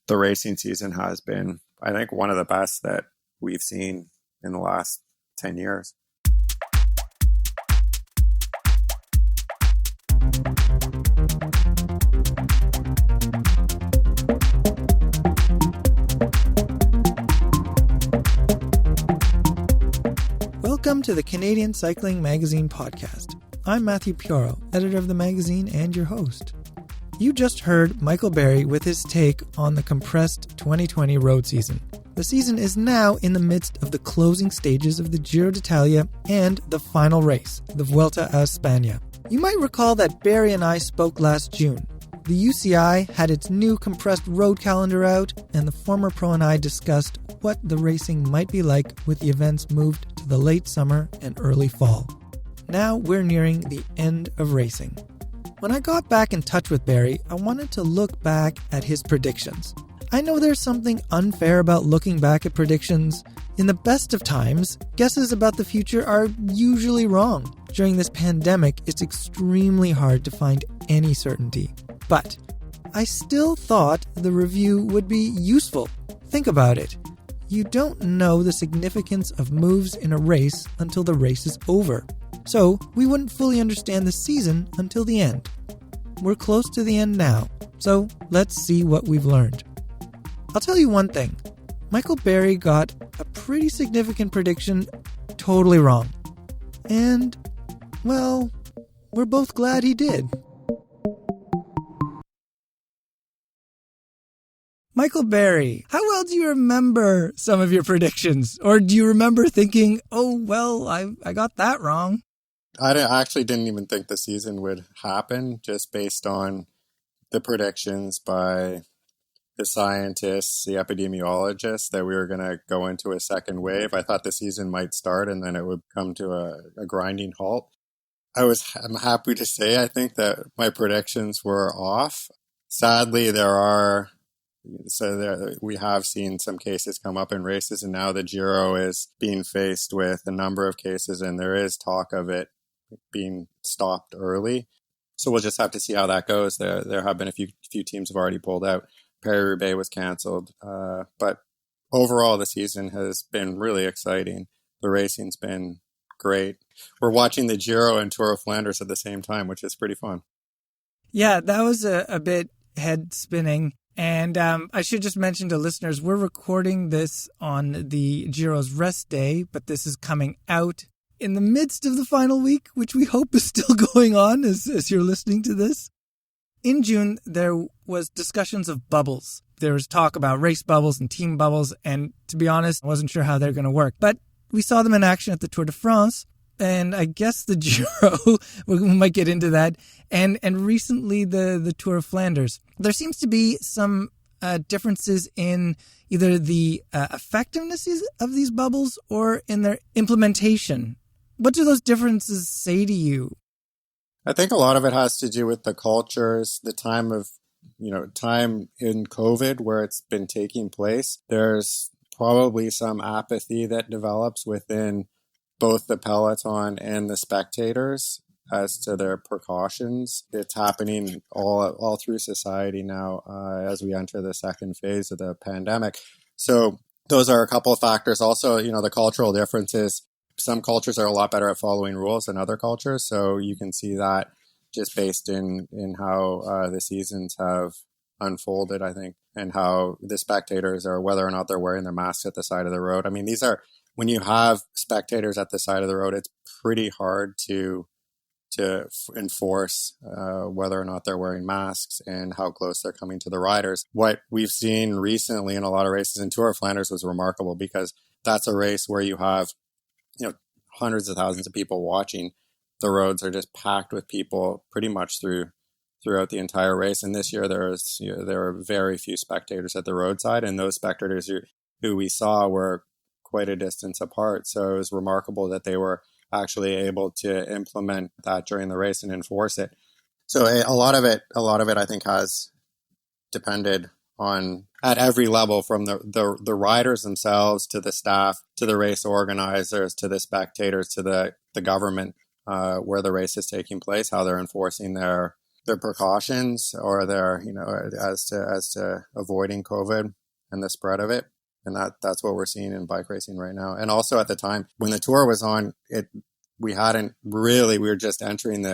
the racing season has been, I think, one of the best that we've seen in the last 10 years. Welcome to the Canadian Cycling Magazine podcast. I'm Matthew Pioro, editor of the magazine and your host. You just heard Michael Berry with his take on the compressed 2020 road season. The season is now in the midst of the closing stages of the Giro d'Italia and the final race, the Vuelta a España. You might recall that Berry and I spoke last June. The UCI had its new compressed road calendar out, and the former pro and I discussed what the racing might be like with the events moved to the late summer and early fall. Now we're nearing the end of racing. When I got back in touch with Berry, I wanted to look back at his predictions. I know there's something unfair about looking back at predictions. In the best of times, guesses about the future are usually wrong. During this pandemic, it's extremely hard to find any certainty. But I still thought the review would be useful. Think about it. You don't know the significance of moves in a race until the race is over. So we wouldn't fully understand the season until the end. We're close to the end now, so let's see what we've learned. I'll tell you one thing. Michael Berry got a pretty significant prediction totally wrong. And, well, we're both glad he did. Michael Berry, how well do you remember some of your predictions? Or do you remember thinking, oh, well, I got that wrong? I actually didn't even think the season would happen just based on the predictions by the scientists, the epidemiologists, that we were going to go into a second wave. I thought the season might start and then it would come to a grinding halt. I'm happy to say I think that my predictions were off. Sadly, we have seen some cases come up in races, and now the Giro is being faced with a number of cases, and there is talk of it being stopped early. So we'll just have to see how that goes. There have been a few teams have already pulled out. Paris-Roubaix was canceled. But overall, the season has been really exciting. The racing's been great. We're watching the Giro and Tour of Flanders at the same time, which is pretty fun. Yeah, that was a bit head-spinning. And I should just mention to listeners, we're recording this on the Giro's rest day, but this is coming out in the midst of the final week, which we hope is still going on as you're listening to this. In June, there was discussions of bubbles. There was talk about race bubbles and team bubbles, and to be honest, I wasn't sure how they're going to work. But we saw them in action at the Tour de France, and I guess the Giro, we might get into that, and recently the Tour of Flanders. There seems to be some differences in either the effectiveness of these bubbles or in their implementation. What do those differences say to you? I think a lot of it has to do with the cultures, the time in COVID where it's been taking place. There's probably some apathy that develops within both the peloton and the spectators as to their precautions. It's happening all through society now as we enter the second phase of the pandemic. So those are a couple of factors. Also, the cultural differences. Some cultures are a lot better at following rules than other cultures. So you can see that just based in how the seasons have unfolded, I think, and how the spectators are, whether or not they're wearing their masks at the side of the road. I mean, when you have spectators at the side of the road, it's pretty hard to enforce whether or not they're wearing masks and how close they're coming to the riders. What we've seen recently in a lot of races in Tour of Flanders was remarkable because that's a race where you have hundreds of thousands of people watching. The roads are just packed with people pretty much throughout the entire race. And this year there were very few spectators at the roadside, and those spectators who we saw were quite a distance apart. So it was remarkable that they were actually able to implement that during the race and enforce it. So a lot of it, I think, has depended on at every level, from the riders themselves to the staff, to the race organizers, to the spectators, to the government where the race is taking place, how they're enforcing their their precautions or their, as to avoiding COVID and the spread of it. And that's what we're seeing in bike racing right now. And also at the time when the Tour was on, we were just entering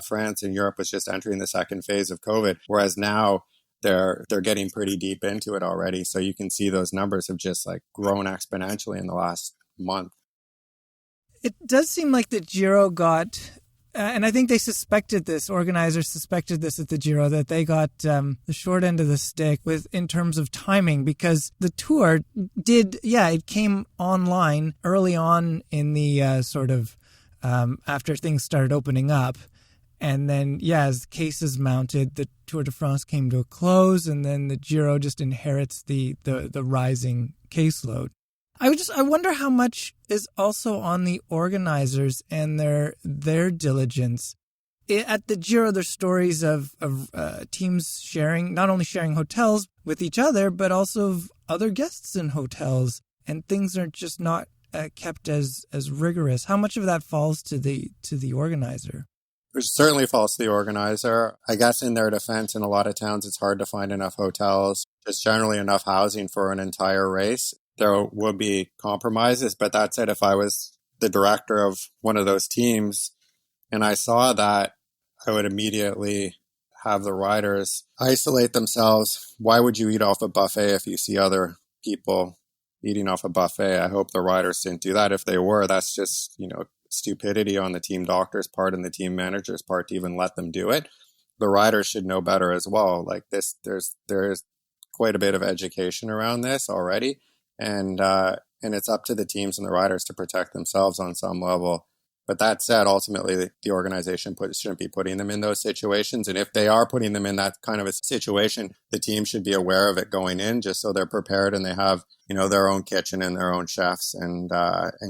France and Europe was just entering the second phase of COVID, whereas now they're getting pretty deep into it already. So you can see those numbers have just like grown exponentially in the last month. It does seem like the Giro got, and I think organizers suspected this at the Giro, that they got the short end of the stick in terms of timing, because the Tour it came online early on in the after things started opening up. And then, as cases mounted, the Tour de France came to a close, and then the Giro just inherits the rising caseload. I wonder how much is also on the organizers and their diligence. At the Giro, there's stories of teams not only sharing hotels with each other, but also of other guests in hotels, and things are just not kept as rigorous. How much of that falls to the organizer? Which certainly falls to the organizer. I guess in their defense, in a lot of towns, it's hard to find enough hotels, just generally enough housing for an entire race. There will be compromises, but that said, if I was the director of one of those teams and I saw that, I would immediately have the riders isolate themselves. Why would you eat off a buffet if you see other people eating off a buffet? I hope the riders didn't do that. If they were, that's just, stupidity on the team doctor's part and the team manager's part to even let them do it. The riders should know better as well. Like this, there is quite a bit of education around this already, and it's up to the teams and the riders to protect themselves on some level. But that said, ultimately, the organization shouldn't be putting them in those situations. And if they are putting them in that kind of a situation, the team should be aware of it going in, just so they're prepared and they have, their own kitchen and their own chefs and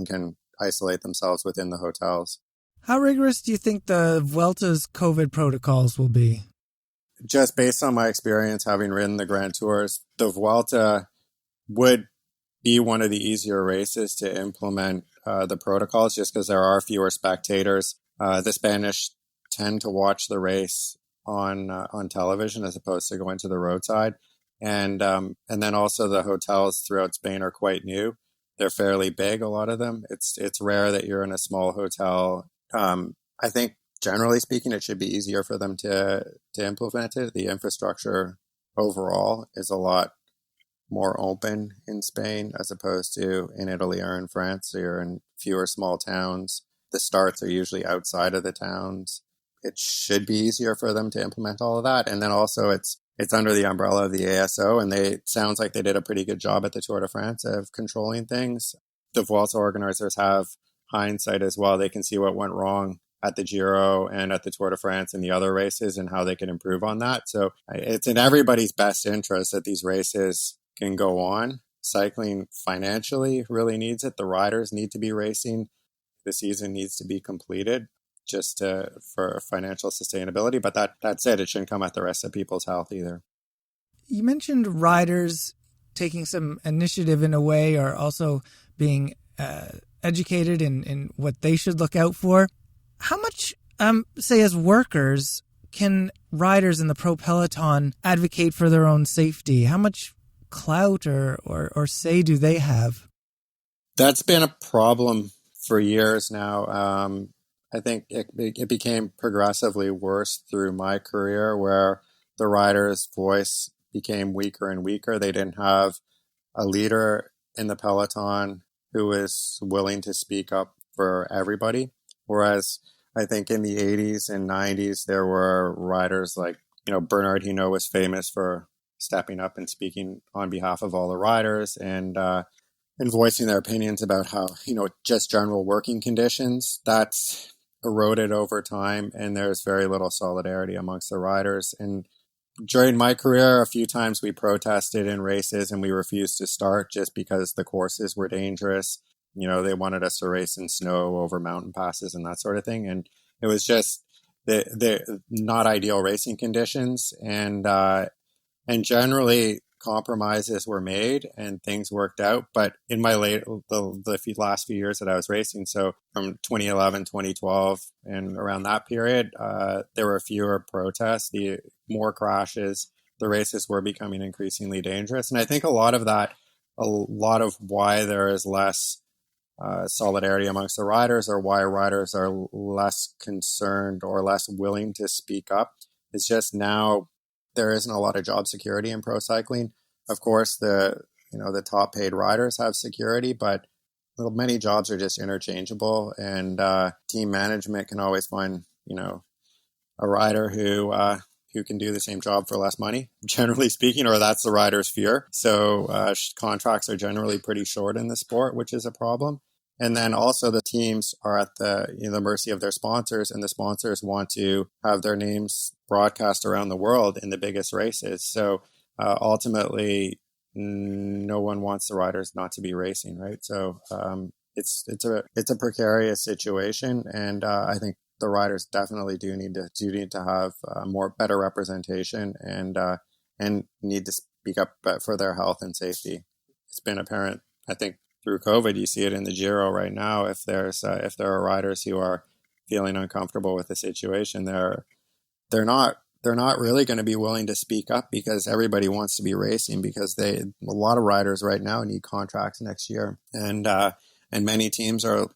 can isolate themselves within the hotels. How rigorous do you think the Vuelta's COVID protocols will be? Just based on my experience having ridden the Grand Tours, the Vuelta would be one of the easier races to implement the protocols, just because there are fewer spectators. The Spanish tend to watch the race on television as opposed to going to the roadside, and then also the hotels throughout Spain are quite new. They're fairly big, a lot of them. It's rare that you're in a small hotel. I think generally speaking, it should be easier for them to implement it. The infrastructure overall is a lot more open in Spain as opposed to in Italy or in France. So you're in fewer small towns. The starts are usually outside of the towns. It should be easier for them to implement all of that. And then also it's under the umbrella of the ASO, and it sounds like they did a pretty good job at the Tour de France of controlling things. The Vuelta organizers have hindsight as well. They can see what went wrong at the Giro and at the Tour de France and the other races and how they can improve on that. So it's in everybody's best interest that these races can go on. Cycling financially really needs it. The riders need to be racing. The season needs to be completed just for financial sustainability. But that said, it shouldn't come at the rest of people's health either. You mentioned riders taking some initiative in a way, or also being educated in what they should look out for. How much, say as workers, can riders in the pro peloton advocate for their own safety? How much clout or say do they have? That's been a problem for years now. I think it became progressively worse through my career, where the rider's voice became weaker and weaker. They didn't have a leader in the peloton who was willing to speak up for everybody. Whereas I think in the 80s and 90s, there were riders like, Bernard Hinault was famous for stepping up and speaking on behalf of all the riders and voicing their opinions about how, just general working conditions. That's eroded over time, and there's very little solidarity amongst the riders. And during my career, a few times we protested in races and we refused to start just because the courses were dangerous. They wanted us to race in snow over mountain passes and that sort of thing. And it was just the not ideal racing conditions. And generally, compromises were made and things worked out. But in my last few years that I was racing, so from 2011, 2012, and around that period, there were fewer protests, more crashes. The races were becoming increasingly dangerous. And I think a lot of why there is less solidarity amongst the riders, or why riders are less concerned or less willing to speak up, is just now there isn't a lot of job security in pro cycling. Of course, the top paid riders have security, but many jobs are just interchangeable, and team management can always find a rider who can do the same job for less money, generally speaking, or that's the rider's fear. So contracts are generally pretty short in the sport, which is a problem. And then also the teams are at the mercy of their sponsors, and the sponsors want to have their names broadcast around the world in the biggest races. So ultimately, no one wants the riders not to be racing, right? So it's a precarious situation, and I think the riders definitely do need to have better representation, and need to speak up for their health and safety. It's been apparent, I think, through COVID. You see it in the Giro right now. If there are riders who are feeling uncomfortable with the situation, they're not really going to be willing to speak up, because everybody wants to be racing, because a lot of riders right now need contracts next year, and many teams are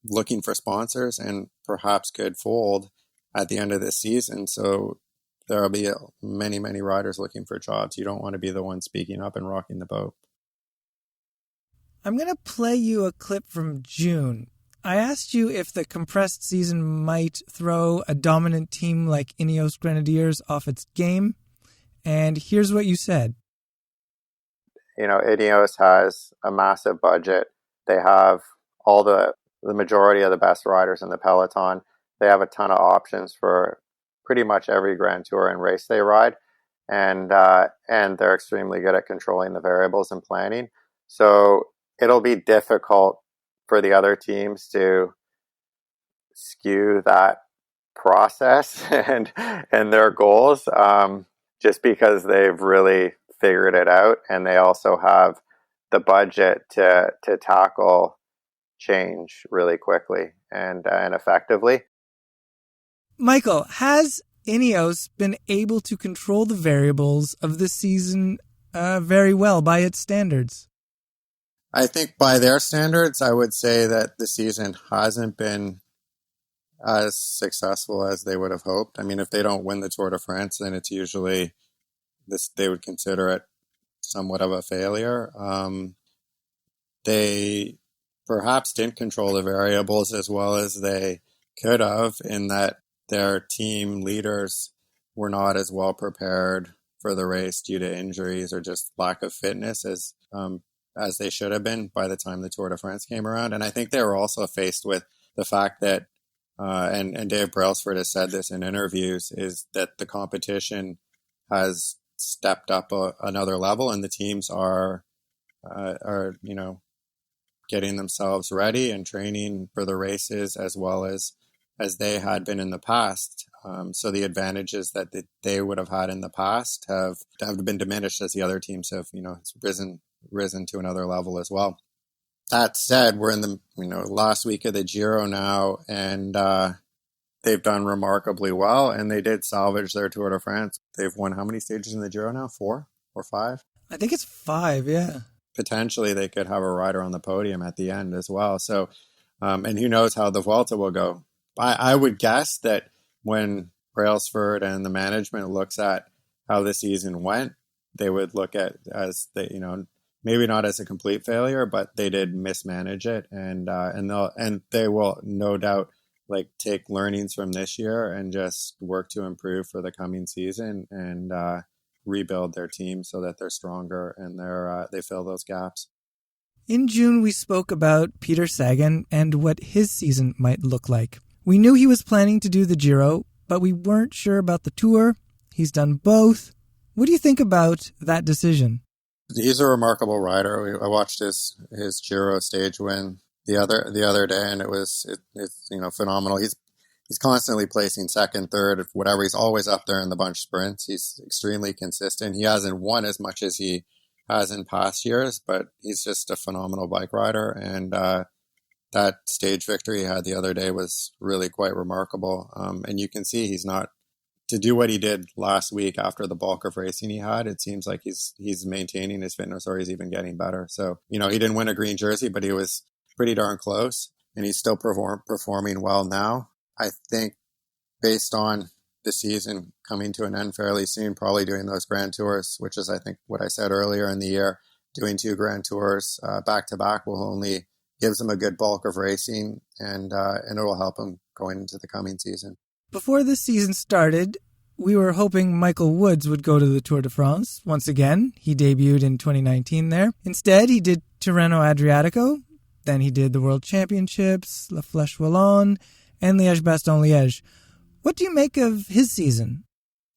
looking for sponsors and perhaps could fold at the end of this season. So there will be many riders looking for jobs. You don't want to be the one speaking up and rocking the boat. I'm going to play you a clip from June. I asked you if the compressed season might throw a dominant team like Ineos Grenadiers off its game, and here's what you said. Ineos has a massive budget. They have all the majority of the best riders in the peloton. They have a ton of options for pretty much every Grand Tour and race they ride, and they're extremely good at controlling the variables and planning. So it'll be difficult for the other teams to skew that process and their goals, just because they've really figured it out, and they also have the budget to tackle change really quickly and effectively. Michael, has Ineos been able to control the variables of this season very well by its standards? I think by their standards, I would say that the season hasn't been as successful as they would have hoped. I mean, if they don't win the Tour de France, then it's usually they would consider it somewhat of a failure. They perhaps didn't control the variables as well as they could have, in that their team leaders were not as well prepared for the race due to injuries or just lack of fitness as they should have been by the time the Tour de France came around. And I think they were also faced with the fact that, and Dave Brailsford has said this in interviews, is that the competition has stepped up another level, and the teams are getting themselves ready and training for the races as well as they had been in the past. So the advantages that they would have had in the past have been diminished as the other teams have, risen to another level as well. That said, we're in the last week of the Giro now, and they've done remarkably well, and they did salvage their Tour de France. They've won how many stages in the Giro now? 4 or 5? I think it's 5, yeah. Potentially they could have a rider on the podium at the end as well. So, and who knows how the Vuelta will go. I would guess that when Brailsford and the management looks at how the season went, they would look at as maybe not as a complete failure, but they did mismanage it, and they will no doubt take learnings from this year and just work to improve for the coming season and rebuild their team so that they're stronger and they fill those gaps. In June, we spoke about Peter Sagan and what his season might look like. We knew he was planning to do the Giro, but we weren't sure about the Tour. He's done both. What do you think about that decision? He's a remarkable rider. I watched his Giro stage win the other day, and it's phenomenal. He's constantly placing second, third, whatever. He's always up there in the bunch sprints. He's extremely consistent. He hasn't won as much as he has in past years, but he's just a phenomenal bike rider. And that stage victory he had the other day was really quite remarkable. And you can see he's not, to do what he did last week after the bulk of racing he had, it seems like he's maintaining his fitness, or he's even getting better. So, he didn't win a green jersey, but he was pretty darn close, and he's still performing well now. I think based on the season coming to an end fairly soon, probably doing those Grand Tours, which is, I think, what I said earlier in the year, doing 2 Grand Tours back to back will only gives him a good bulk of racing, and it will help him going into the coming season. Before this season started, we were hoping Michael Woods would go to the Tour de France once again. He debuted in 2019 there. Instead, he did Tirreno Adriatico, then he did the World Championships, La Flèche Wallonne, and Liège-Bastogne-Liège. What do you make of his season?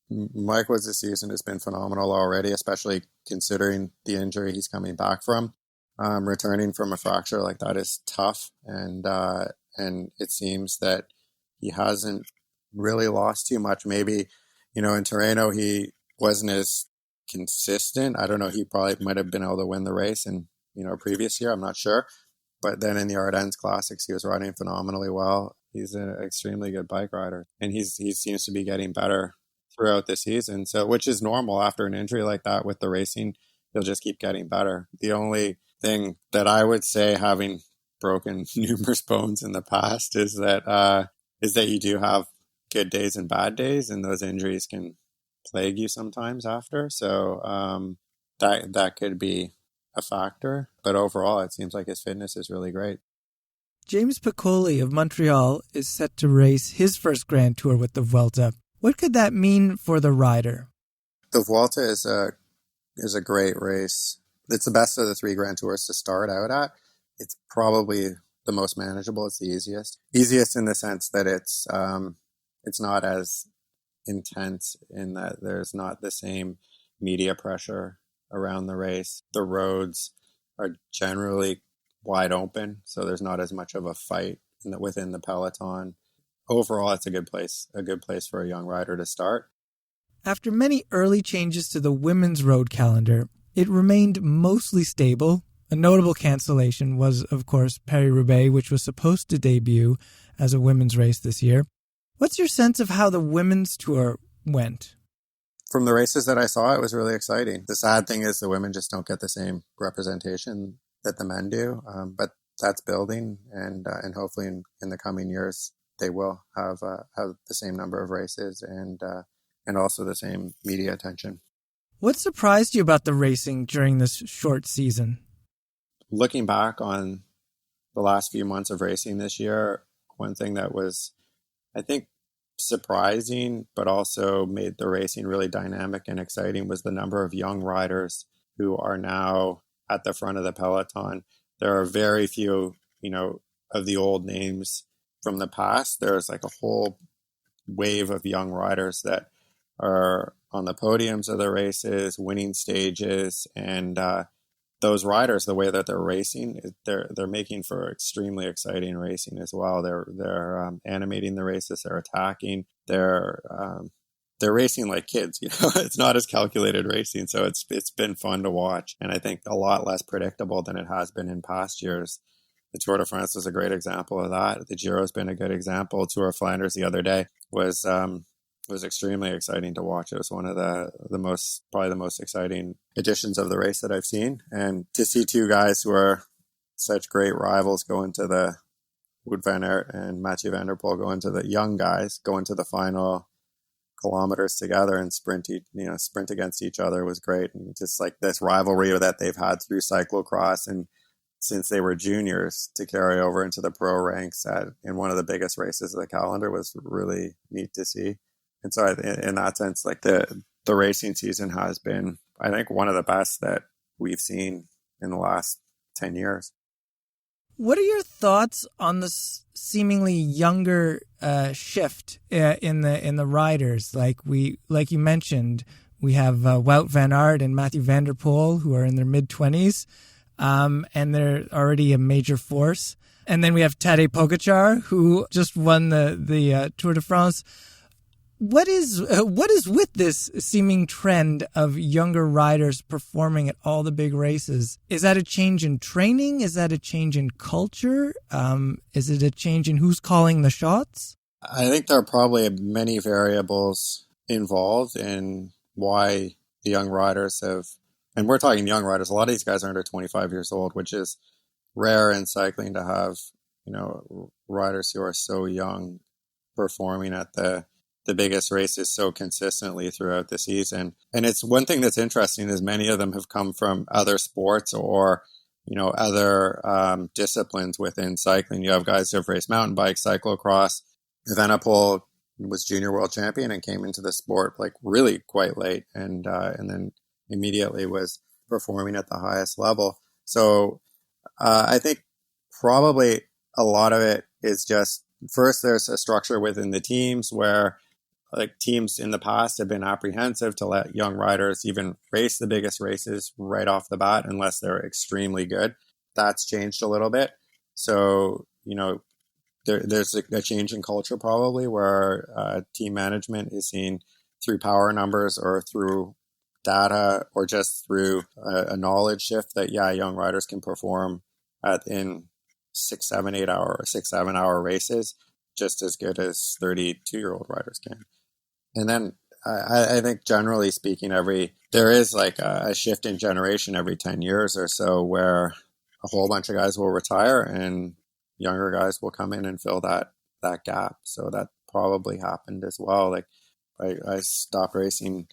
Mike Woods' season has been phenomenal already, especially considering the injury he's coming back from. Returning from a fracture like that is tough, and it seems that he hasn't really lost too much. Maybe, in Tirreno he wasn't as consistent. I don't know, he probably might have been able to win the race in, a previous year, I'm not sure. But then in the Ardennes Classics, he was riding phenomenally well. He's an extremely good bike rider, and he seems to be getting better throughout the season. So, which is normal after an injury like that with the racing, he'll just keep getting better. The only thing that I would say, having broken numerous bones in the past, is that you do have good days and bad days, and those injuries can plague you sometimes after. So that could be a factor. But overall, it seems like his fitness is really great. James Piccoli of Montreal is set to race his first Grand Tour with the Vuelta. What could that mean for the rider? The Vuelta is a great race. It's the best of the 3 Grand Tours to start out at. It's probably the most manageable. It's the easiest. Easiest in the sense that it's not as intense, in that there's not the same media pressure around the race. The roads are generally wide open, so there's not as much of a fight within the peloton. Overall, it's a good place for a young rider to start. After many early changes to the women's road calendar, it remained mostly stable. A notable cancellation was, of course, Paris-Roubaix, which was supposed to debut as a women's race this year. What's your sense of how the women's tour went? From the races that I saw, it was really exciting. The sad thing is the women just don't get the same representation that the men do, but that's building, and hopefully in the coming years they will have the same number of races and also the same media attention. What surprised you about the racing during this short season? Looking back on the last few months of racing this year, one thing that was, I think, surprising, but also made the racing really dynamic and exciting was the number of young riders who are now at the front of the peloton. There are very few, of the old names from the past. There's like a whole wave of young riders that are on the podiums of the races, winning stages, and those riders, the way that they're racing, they're making for extremely exciting racing as well. They're animating the races, they're attacking, they're racing like kids. It's not as calculated racing, so it's been fun to watch, and I think a lot less predictable than it has been in past years. The Tour de France was a great example of that. The Giro's been a good example. Tour of Flanders the other day was extremely exciting to watch. It was one of probably the most exciting editions of the race that I've seen. And to see 2 guys who are such great rivals go into the Wout van Aert and Mathieu van der Poel go into the final kilometers together and sprint against each other was great. And just like this rivalry that they've had through cyclocross and since they were juniors to carry over into the pro ranks in one of the biggest races of the calendar was really neat to see. And so in that sense, like the racing season has been, I think, one of the best that we've seen in the last 10 years. What are your thoughts on the seemingly younger shift in the riders? Like you mentioned, we have Wout van Aert and Mathieu van der Poel, who are in their mid-20s, and they're already a major force. And then we have Tadej Pogačar, who just won the Tour de France. What is with this seeming trend of younger riders performing at all the big races? Is that a change in training? Is that a change in culture? Is it a change in who's calling the shots? I think there are probably many variables involved in why the young riders have, and we're talking young riders, a lot of these guys are under 25 years old, which is rare in cycling to have, riders who are so young performing at the biggest races so consistently throughout the season. And it's one thing that's interesting is many of them have come from other sports or, other disciplines within cycling. You have guys who have raced mountain bikes, cyclocross. Evenepoel was junior world champion and came into the sport like really quite late and then immediately was performing at the highest level. So I think probably a lot of it is just, first, there's a structure within the teams where like teams in the past have been apprehensive to let young riders even race the biggest races right off the bat unless they're extremely good. That's changed a little bit. So, there's a change in culture probably where team management is seen through power numbers or through data or just through a knowledge shift that, young riders can perform in 7 hour races just as good as 32-year-old riders can. And then I think generally speaking, there is like a shift in generation every 10 years or so where a whole bunch of guys will retire and younger guys will come in and fill that gap. So that probably happened as well. Like I stopped racing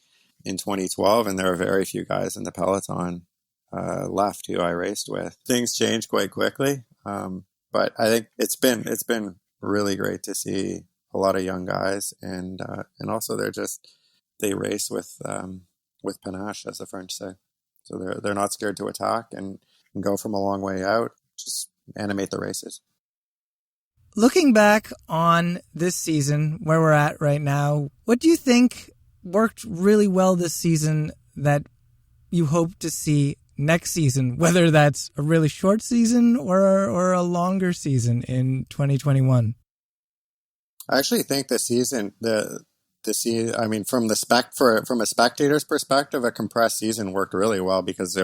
in 2012 and there were very few guys in the peloton left who I raced with. Things change quite quickly. But I think it's been really great to see a lot of young guys and also they race with panache, as the French say. So they're not scared to attack and go from a long way out, just animate the races. Looking back on this season, where we're at right now, what do you think worked really well this season that you hope to see next season, whether that's a really short season or a longer season in 2021? I actually think the season, I mean, from a spectator's perspective, a compressed season worked really well because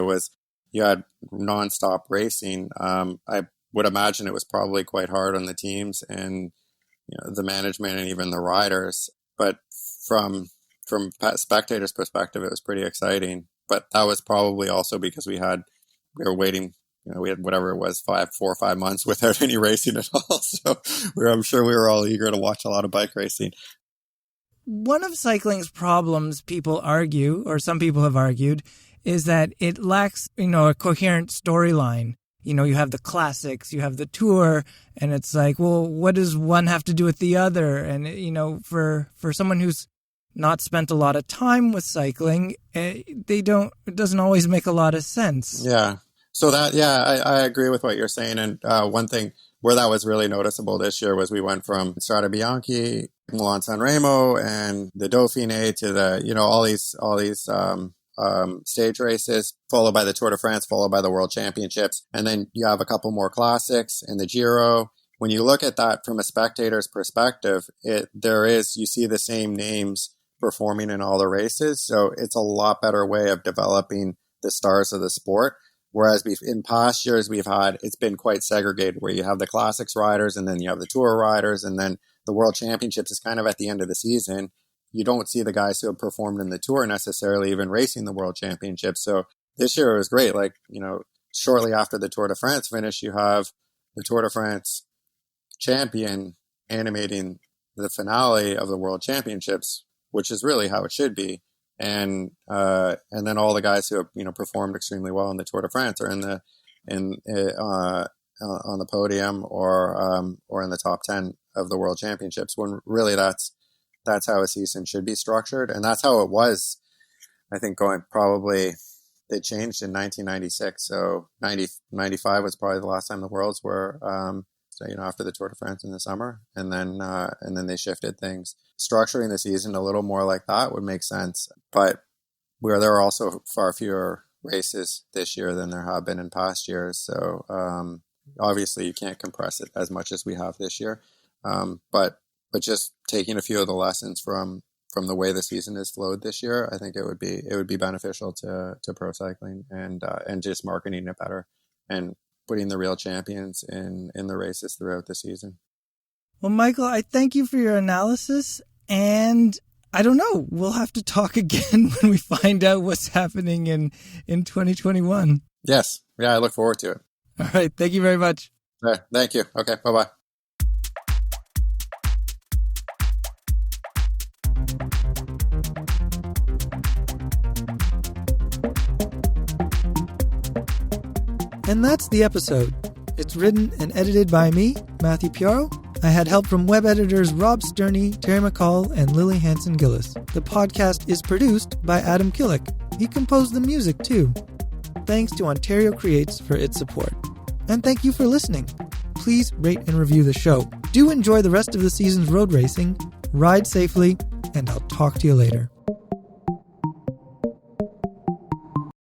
you had nonstop racing. I would imagine it was probably quite hard on the teams and the management and even the riders. But from spectators' perspective, it was pretty exciting. But that was probably also because we were waiting. We had whatever it was, 4 or 5 months without any racing at all. So I'm sure we were all eager to watch a lot of bike racing. One of cycling's problems, people argue, or some people have argued, is that it lacks, a coherent storyline. You have the classics, you have the tour, and it's like, well, what does one have to do with the other? And, for someone who's not spent a lot of time with cycling, it doesn't always make a lot of sense. Yeah. So I agree with what you're saying. And one thing where that was really noticeable this year was we went from Strade Bianche, Milan Sanremo, and the Dauphiné to the, all these stage races, followed by the Tour de France, followed by the World Championships. And then you have a couple more classics in the Giro. When you look at that from a spectator's perspective, you see the same names performing in all the races. So it's a lot better way of developing the stars of the sport. Whereas in past years, it's been quite segregated where you have the classics riders and then you have the tour riders and then the World Championships is kind of at the end of the season. You don't see the guys who have performed in the tour necessarily even racing the World Championships. So this year it was great. Like, shortly after the Tour de France finish, you have the Tour de France champion animating the finale of the World Championships, which is really how it should be. And then all the guys who have performed extremely well in the Tour de France are on the podium or in the top 10 of the World Championships. When really that's how a season should be structured, and that's how it was. I think they changed in 1996. So 95 was probably the last time the Worlds were. After the Tour de France in the summer, and then they shifted things. Structuring the season a little more like that would make sense, but there are also far fewer races this year than there have been in past years. So obviously you can't compress it as much as we have this year, but just taking a few of the lessons from from the way the season has flowed this year, I think it would be beneficial to pro cycling and just marketing it better and putting the real champions in the races throughout the season. Well, Michael, I thank you for your analysis, and I don't know, we'll have to talk again when we find out what's happening in 2021. Yes. Yeah, I look forward to it. All right. Thank you very much. All right, thank you. Okay. Bye-bye. And that's the episode. It's written and edited by me, Matthew Piaro. I had help from web editors Rob Sterney, Terry McCall, and Lily Hanson-Gillis. The podcast is produced by Adam Killick. He composed the music, too. Thanks to Ontario Creates for its support. And thank you for listening. Please rate and review the show. Do enjoy the rest of the season's road racing, ride safely, and I'll talk to you later.